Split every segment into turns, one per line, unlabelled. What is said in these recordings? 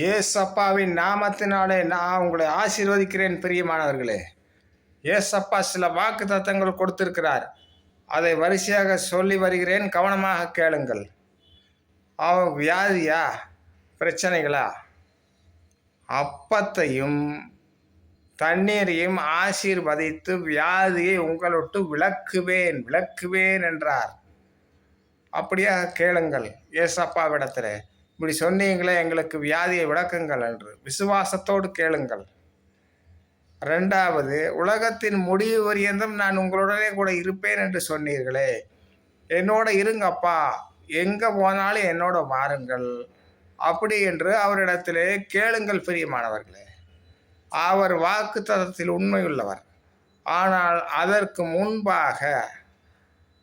ஏசப்பாவின் நாமத்தினாலே நான் உங்களை ஆசீர்வதிக்கிறேன் பிரியமானவர்களே. ஏசப்பா சில வாக்கு தத்தங்கள் கொடுத்திருக்கிறார். அதை வரிசையாக சொல்லி வருகிறேன், கவனமாக கேளுங்கள். அவன் வியாதியா, பிரச்சனைகளா? அப்பத்தையும் தண்ணீரையும் ஆசீர்வதித்து வியாதியை உங்களொட்டு விளக்குவேன் என்றார். அப்படியாக கேளுங்கள் ஏசப்பாவிடத்தில். இப்படி சொன்னீங்களே, எங்களுக்கு வியாதியை விளக்குங்கள் என்று விசுவாசத்தோடு கேளுங்கள். ரெண்டாவது, உலகத்தின் முடிவு பரியந்தம் நான் உங்களுடனே கூட இருப்பேன் என்று சொன்னீர்களே, என்னோட இருங்கப்பா, எங்கே போனாலும் என்னோட வாருங்கள் அப்படி என்று அவரிடத்திலே கேளுங்கள் பிரியமானவர்களே. அவர் வாக்குத்தத்தத்தில் உண்மையுள்ளவர். ஆனால் அதற்கு முன்பாக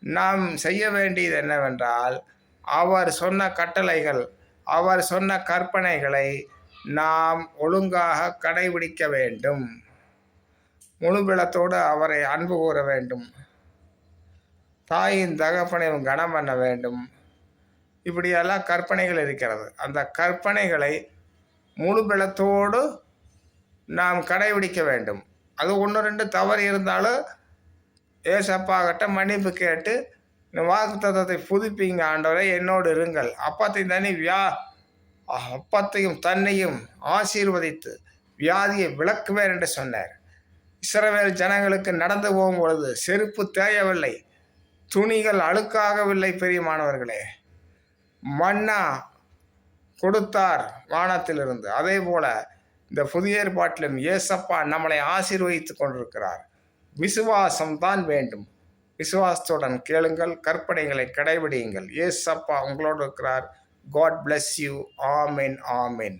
நாம் செய்ய வேண்டியது என்னவென்றால், அவர் சொன்ன கட்டளைகள், அவர் சொன்ன கற்பனைகளை நாம் ஒழுங்காக கடைபிடிக்க வேண்டும். முழுபலத்தோடு அவரை அன்பு கூற வேண்டும். தாயின் தகப்பனையும் கனம் பண்ண வேண்டும். இப்படியெல்லாம் கற்பனைகள் இருக்கிறது. அந்த கற்பனைகளை முழுபலத்தோடு நாம் கடைபிடிக்க வேண்டும். அது ஒன்று ரெண்டு தவறு இருந்தாலும் ஏசப்பாகிட்ட மன்னிப்பு கேட்டு, வாக்குத்தத்தத்தை புதுப்பிங்க ஆண்டவரை, என்னோடு இருங்கள், அப்பத்தையும் தன்னையும் ஆசீர்வதித்து வியாதியை விளக்குவேன் என்று சொன்னார். இஸ்ரவேல் ஜனங்களுக்கு நடந்து போகும் பொழுது செருப்பு தேயவில்லை, துணிகள் அழுக்காகவில்லை பிரியமானவர்களே. மன்னா கொடுத்தார் வானத்திலிருந்து. அதே போல இந்த புதிய ஏற்பாட்டிலும் ஏசப்பா நம்மளை ஆசீர்வதித்து கொண்டிருக்கிறார். விசுவாசம்தான் வேண்டும். விசுவாசத்துடன் கேளுங்கள், கற்பனைகளை கடைபிடியுங்கள். ஏசப்பா உங்களோடு இருக்கிறார். God bless you. Amen. Amen.